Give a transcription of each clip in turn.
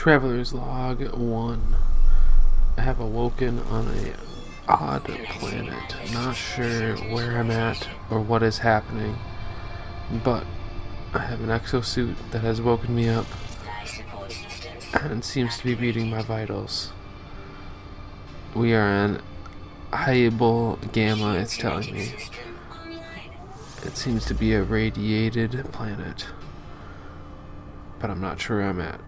Traveler's Log 1. I have awoken on a odd planet. Not sure where I'm at or what is happening, but I have an exosuit that has woken me up and seems to be beating my vitals. We are on High Gamma, it's telling me. It seems to be a radiated planet, but I'm not sure where I'm at.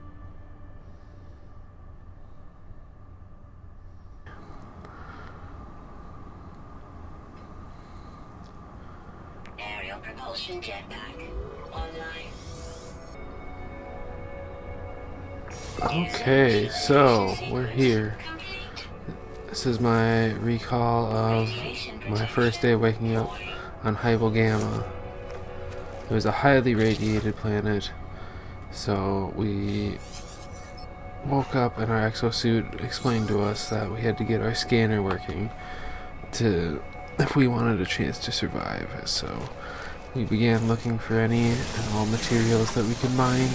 Propulsion jetpack online. Okay, so we're here. This is my recall of my first day of waking up on Hybel Gamma. It was a highly radiated planet, so we woke up and our exosuit explained to us that we had to get our scanner working if we wanted a chance to survive. So we began looking for any and all materials that we could mine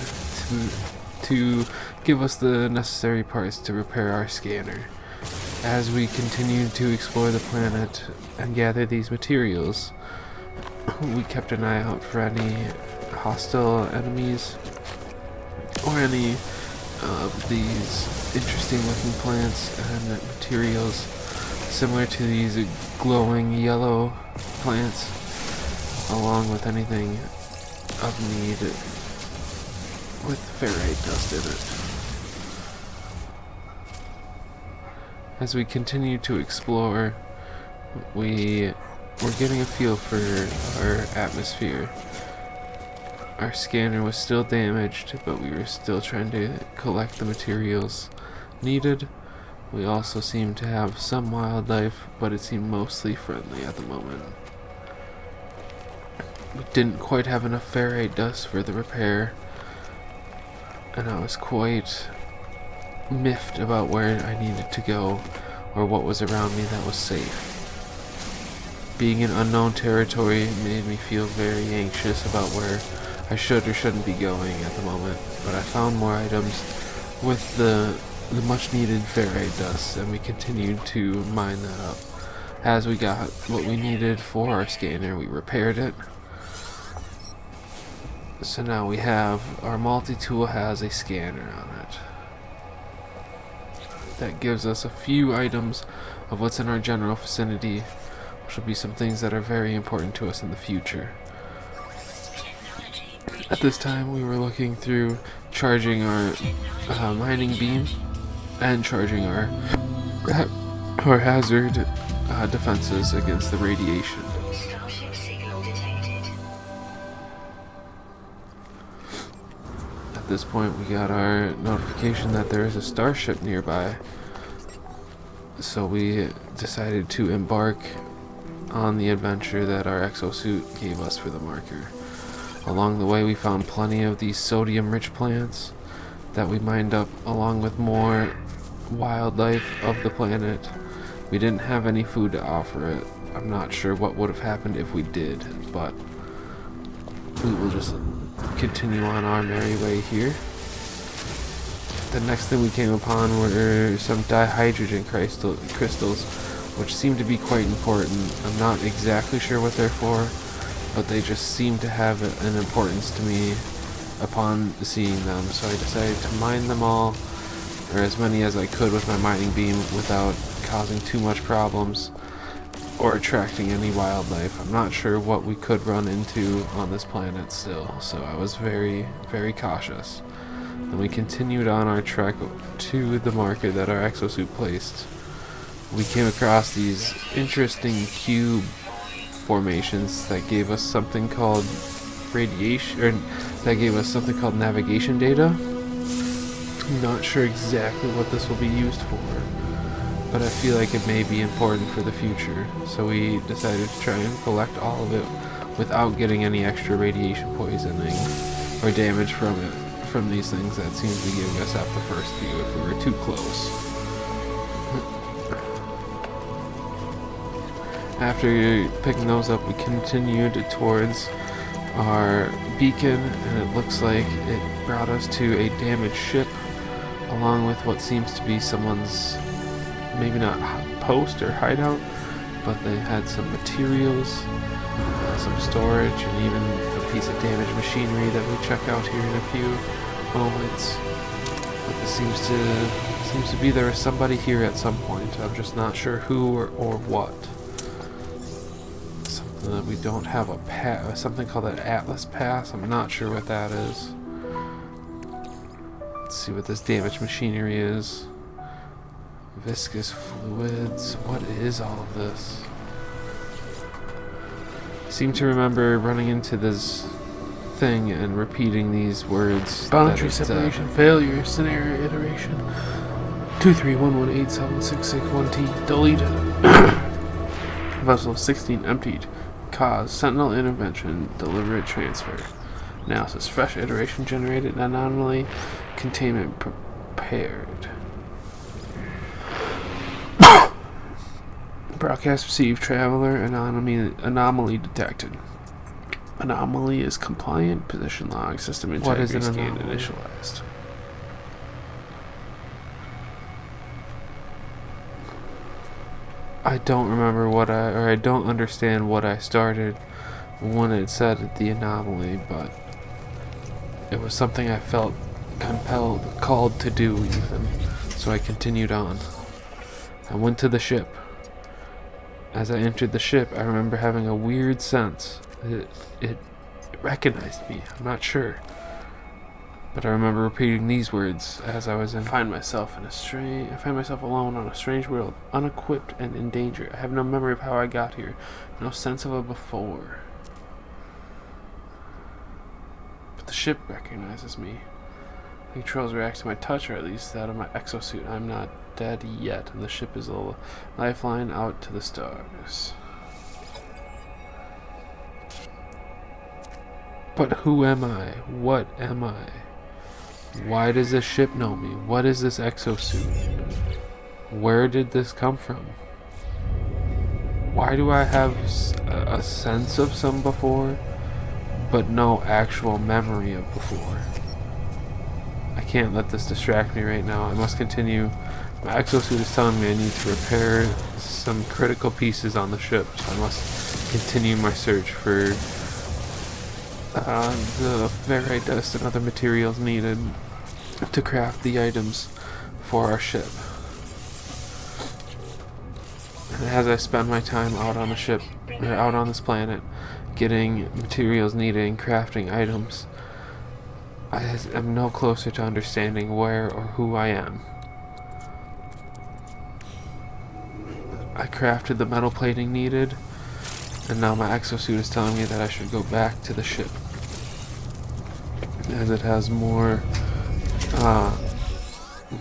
to give us the necessary parts to repair our scanner. As we continued to explore the planet and gather these materials, we kept an eye out for any hostile enemies or any of these interesting looking plants and materials similar to these glowing yellow plants, along with anything of need with ferrite dust in it. As we continued to explore, we were getting a feel for our atmosphere. Our scanner was still damaged, but we were still trying to collect the materials needed. We also seemed to have some wildlife, but it seemed mostly friendly at the moment. We didn't quite have enough ferrite dust for the repair, and I was quite miffed about where I needed to go or what was around me that was safe. Being in unknown territory made me feel very anxious about where I should or shouldn't be going at the moment, but I found more items with the much needed ferrite dust, and we continued to mine that up. As we got what we needed for our scanner, we repaired it. So now we have, our multi-tool has a scanner on it. That gives us a few items of what's in our general vicinity, which will be some things that are very important to us in the future. At this time we were looking through charging our mining beam and charging our hazard defenses against the radiation. At this point we got our notification that there is a starship nearby, so we decided to embark on the adventure that our exosuit gave us for the marker. Along the way we found plenty of these sodium-rich plants that we mined up, along with more wildlife of the planet. We didn't have any food to offer it. I'm not sure what would have happened if we did, but we will just continue on our merry way here. The next thing we came upon were some dihydrogen crystals, which seem to be quite important. I'm not exactly sure what they're for, but they just seem to have an importance to me upon seeing them, so I decided to mine them all, or as many as I could with my mining beam without causing too much problems or attracting any wildlife. I'm not sure what we could run into on this planet still, so I was very, very cautious. And we continued on our trek to the marker that our exosuit placed. We came across these interesting cube formations that gave us something called navigation data. I'm not sure exactly what this will be used for, but I feel like it may be important for the future, so we decided to try and collect all of it without getting any extra radiation poisoning or damage from these things that seem to be giving us at the first view if we were too close. After picking those up, we continued towards our beacon, and it looks like it brought us to a damaged ship along with what seems to be someone's, maybe not post or hideout, but they had some materials, some storage, and even a piece of damaged machinery that we'll check out here in a few moments. But this seems to be there is somebody here at some point. I'm just not sure who or what. Something that we don't have a pass, something called an Atlas pass. I'm not sure what that is. Let's see what this damaged machinery is. Viscous fluids. What is all of this? I seem to remember running into this thing and repeating these words. Boundary separation failure scenario iteration 231187661T deleted. Vessel 16 emptied. Cause sentinel intervention. Deliberate transfer. Analysis. Fresh iteration generated. Anomaly containment prepared. Broadcast received. Traveler anomaly detected. Anomaly is compliant. Position log. System integrity scan initialized. I don't remember I don't understand what I started when it said the anomaly, but it was something I felt called to do even. So I continued on. I went to the ship. As I entered the ship, I remember having a weird sense. It recognized me. I'm not sure. But I remember repeating these words as I find myself alone on a strange world, unequipped and in danger. I have no memory of how I got here, no sense of a before. But the ship recognizes me. The controls react to my touch, or at least that of my exosuit. I'm not dead yet, and the ship is a lifeline out to the stars. But who am I? What am I? Why does this ship know me? What is this exosuit? Where did this come from? Why do I have a sense of some before, but no actual memory of before? I can't let this distract me right now. I must continue. My exosuit is telling me I need to repair some critical pieces on the ship, so I must continue my search for the ferrite dust and other materials needed to craft the items for our ship. And as I spend my time out on the ship, or out on this planet, getting materials needed and crafting items, I am no closer to understanding where or who I am. I crafted the metal plating needed, and now my exosuit is telling me that I should go back to the ship, as it has more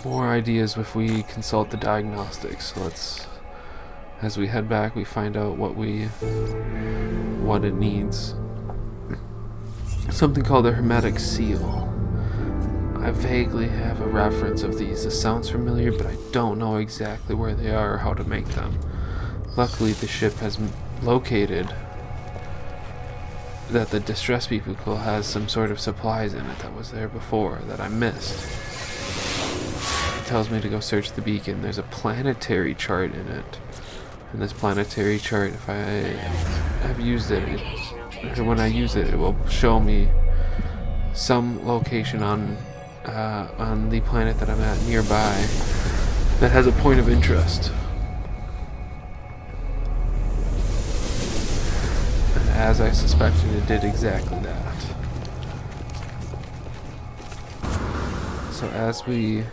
ideas if we consult the diagnostics. So as we head back, we find out what it needs. Something called a hermetic seal. I vaguely have a reference of these. This sounds familiar, but I don't know exactly where they are or how to make them. Luckily, the ship has located that the distress vehicle has some sort of supplies in it that was there before that I missed. It tells me to go search the beacon. There's a planetary chart in it. And this planetary chart, if I have used it, or when I use it, it will show me some location on the planet that I'm at nearby that has a point of interest. And as I suspected, it did exactly that. So as we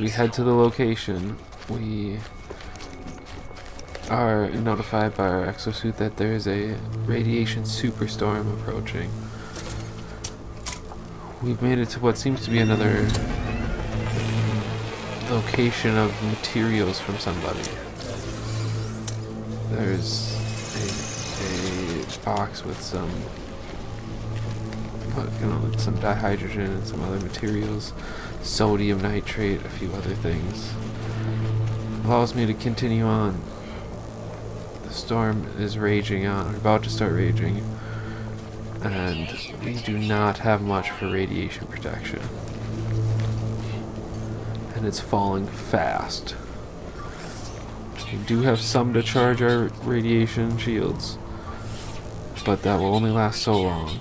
head to the location, we are notified by our exosuit that there is a radiation superstorm approaching. We've made it to what seems to be another location of materials from somebody. There's a box with some dihydrogen and some other materials, sodium nitrate, a few other things. Allows me to continue on. The storm is raging on, or about to start raging, and we do not have much for radiation protection. and it's falling fast. We do have some to charge our radiation shields, but that will only last so long.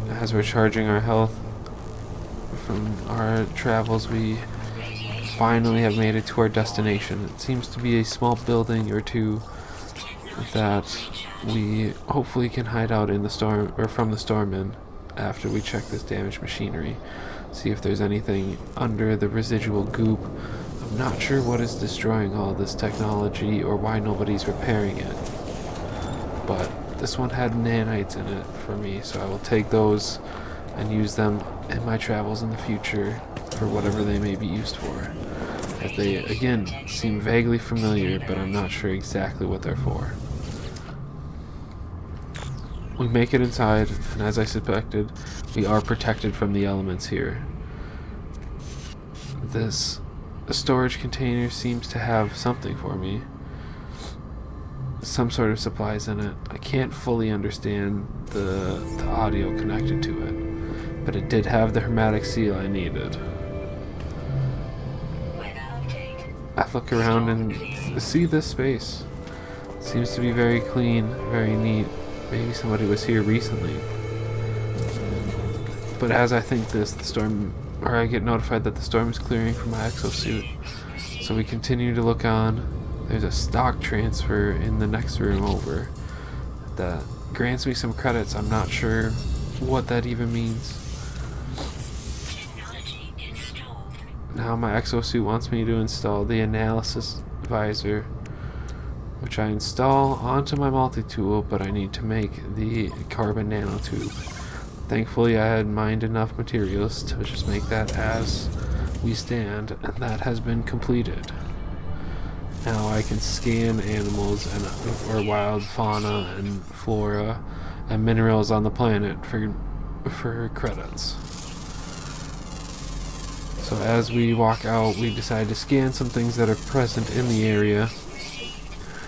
As we're charging our health from our travels, we finally have made it to our destination. It seems to be a small building or two that we hopefully can hide out in the storm, or from the storm in, after we check this damaged machinery. See if there's anything under the residual goop. I'm not sure what is destroying all this technology or why nobody's repairing it. But this one had nanites in it for me, so I will take those and use them in my travels in the future for whatever they may be used for. As they, again, seem vaguely familiar, but I'm not sure exactly what they're for. We make it inside, and as I suspected, we are protected from the elements here. This storage container seems to have something for me. Some sort of supplies in it. I can't fully understand the audio connected to it, but it did have the hermetic seal I needed. I look around and see this space. It seems to be very clean, very neat. Maybe somebody was here recently. But as I think this, I get notified that the storm is clearing from my exosuit. So we continue to look on. There's a stock transfer in the next room over that grants me some credits. I'm not sure what that even means. Now my exosuit wants me to install the analysis visor, which I install onto my multi-tool, but I need to make the carbon nanotube. Thankfully I had mined enough materials to just make that as we stand, and that has been completed. Now I can scan animals or wild fauna and flora and minerals on the planet for credits. So as we walk out, we decide to scan some things that are present in the area,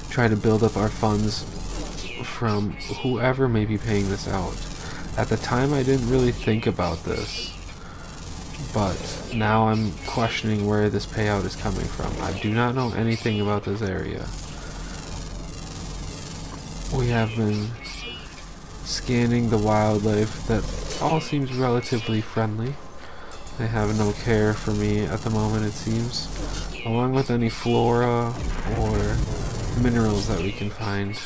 try to build up our funds from whoever may be paying this out. At the time I didn't really think about this, but now I'm questioning where this payout is coming from. I do not know anything about this area. We have been scanning the wildlife that all seems relatively friendly. They have no care for me at the moment, it seems, along with any flora or minerals that we can find.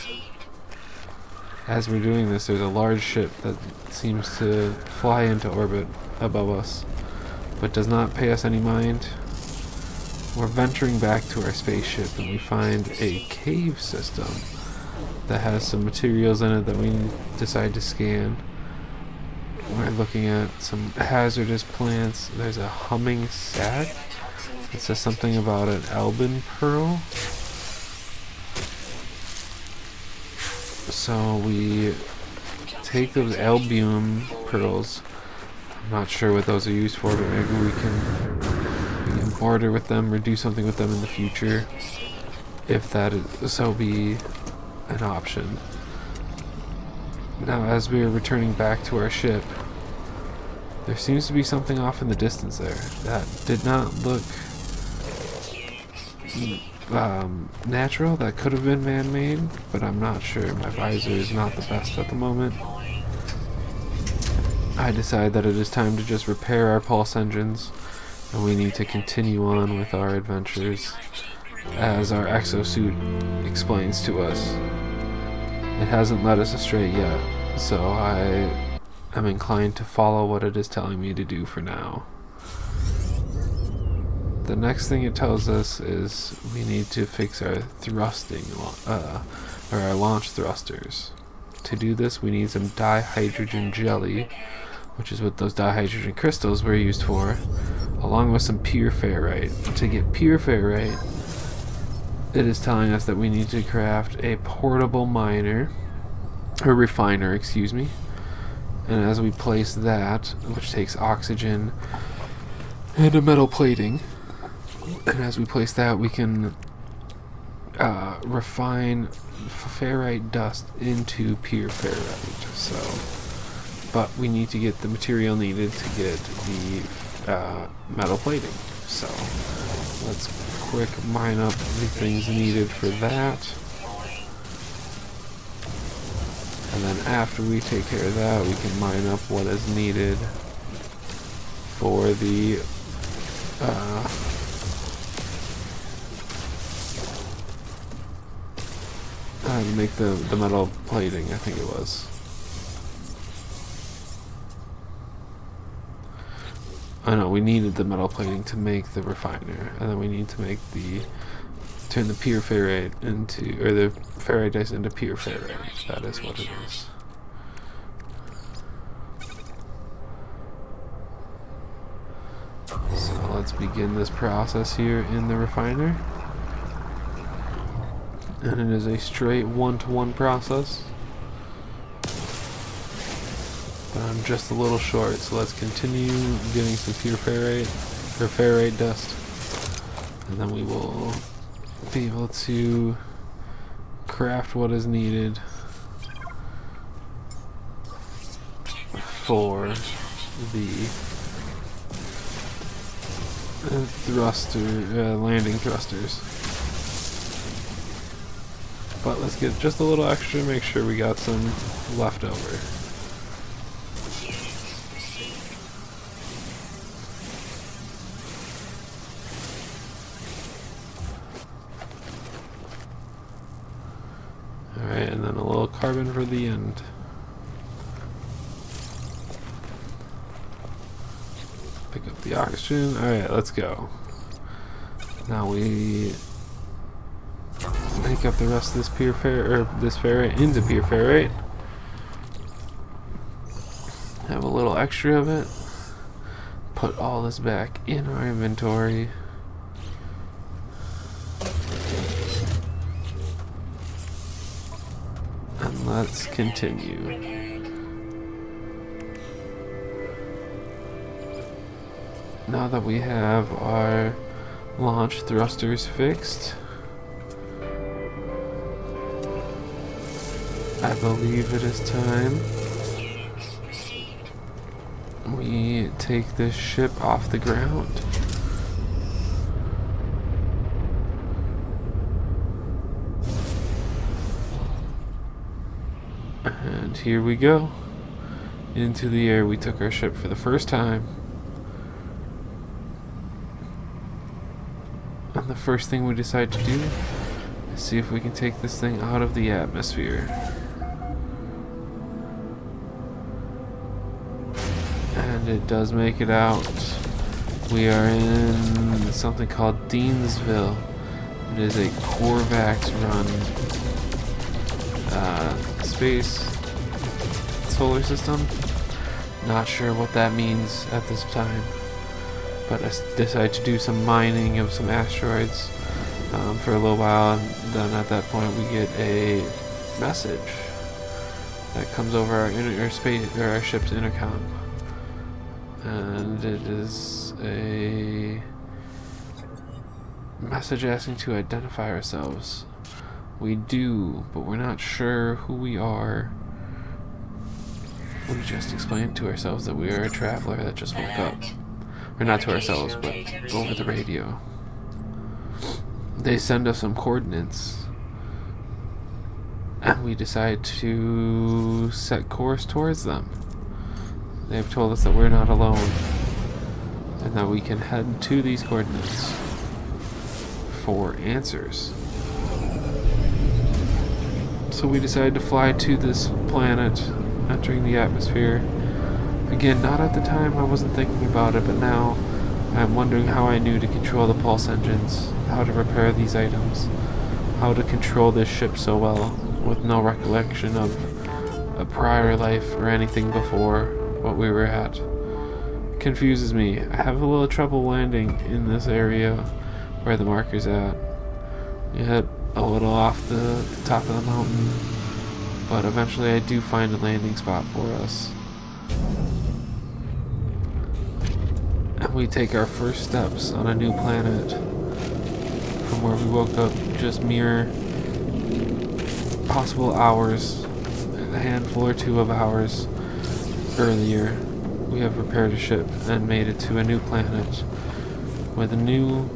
As we're doing this, there's a large ship that seems to fly into orbit above us, but does not pay us any mind. We're venturing back to our spaceship, and we find a cave system that has some materials in it that we decide to scan. We're looking at some hazardous plants. There's a humming sac. It says something about an albin pearl. So we take those albium pearls. I'm not sure what those are used for, but maybe we can barter with them or do something with them in the future, if that is so be an option. Now, as we are returning back to our ship, there seems to be something off in the distance there that did not look natural. That could have been man-made, but I'm not sure. My visor is not the best at the moment. I decide that it is time to just repair our pulse engines, and we need to continue on with our adventures, as our exosuit explains to us. It hasn't led us astray yet, so I am inclined to follow what it is telling me to do for now. The next thing it tells us is we need to fix our our launch thrusters. To do this, we need some dihydrogen jelly, which is what those dihydrogen crystals were used for, along with some pure ferrite. To get pure ferrite, it is telling us that we need to craft a portable refiner, excuse me. And as we place that, which takes oxygen and a metal plating, and as we place that, we can refine ferrite dust into pure ferrite. But we need to get the material needed to get the metal plating. So let's quick mine up the things needed for that. And then after we take care of that, we can mine up what is needed for the make the metal plating, I think it was. I know we needed the metal plating to make the refiner, and then we need to make turn the pure ferrite into, or the ferrite dust into pure ferrite. That is what it is. So let's begin this process here in the refiner. And it is a straight 1-to-1 process. But I'm just a little short, so let's continue getting some pure ferrite, or ferrite dust. And then we will be able to craft what is needed for the landing thrusters. But let's get just a little extra, make sure we got some left over. Alright, and then a little carbon for the end. Pick up the oxygen. Alright, let's go. Now we make up the rest of this this ferrite into pure ferrite. Have a little extra of it. Put all this back in our inventory. And let's continue. Now that we have our launch thrusters fixed, I believe it is time we take this ship off the ground. And here we go. Into the air we took our ship for the first time. And the first thing we decide to do is see if we can take this thing out of the atmosphere. And it does make it out. We are in something called Deansville. It is a Corvax run space solar system. Not sure what that means at this time, but I decided to do some mining of some asteroids for a little while, and then at that point we get a message that comes over our ship's intercom, and it is a message asking to identify ourselves. We do, but we're not sure who we are. We just explain to ourselves that we are a traveler that just woke up. Or not to ourselves, but over the radio. They send us some coordinates, and we decide to set course towards them. They've told us that we're not alone, and that we can head to these coordinates for answers. So we decided to fly to this planet, entering the atmosphere. Again, not at the time, I wasn't thinking about it, but now I'm wondering how I knew to control the pulse engines, how to repair these items, how to control this ship so well, with no recollection of a prior life or anything before what we were at. It confuses me. I have a little trouble landing in this area where the marker's at. We hit a little off the top of the mountain, but eventually I do find a landing spot for us. And we take our first steps on a new planet from where we woke up just mere possible hours, a handful or two of hours earlier. We have repaired a ship and made it to a new planet with new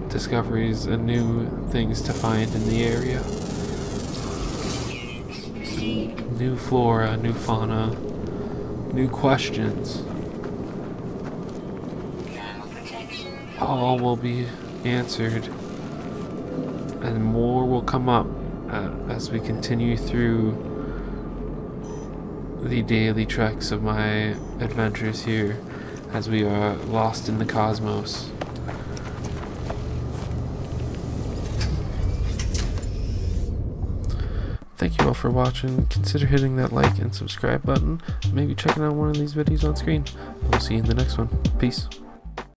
discoveries and new things to find in the area. New flora, new fauna, new questions. All will be answered, and more will come up as we continue through the daily treks of my adventures here as we are lost in the cosmos. Thank you all for watching. Consider hitting that like and subscribe button. Maybe checking out one of these videos on screen. We'll see you in the next one. Peace.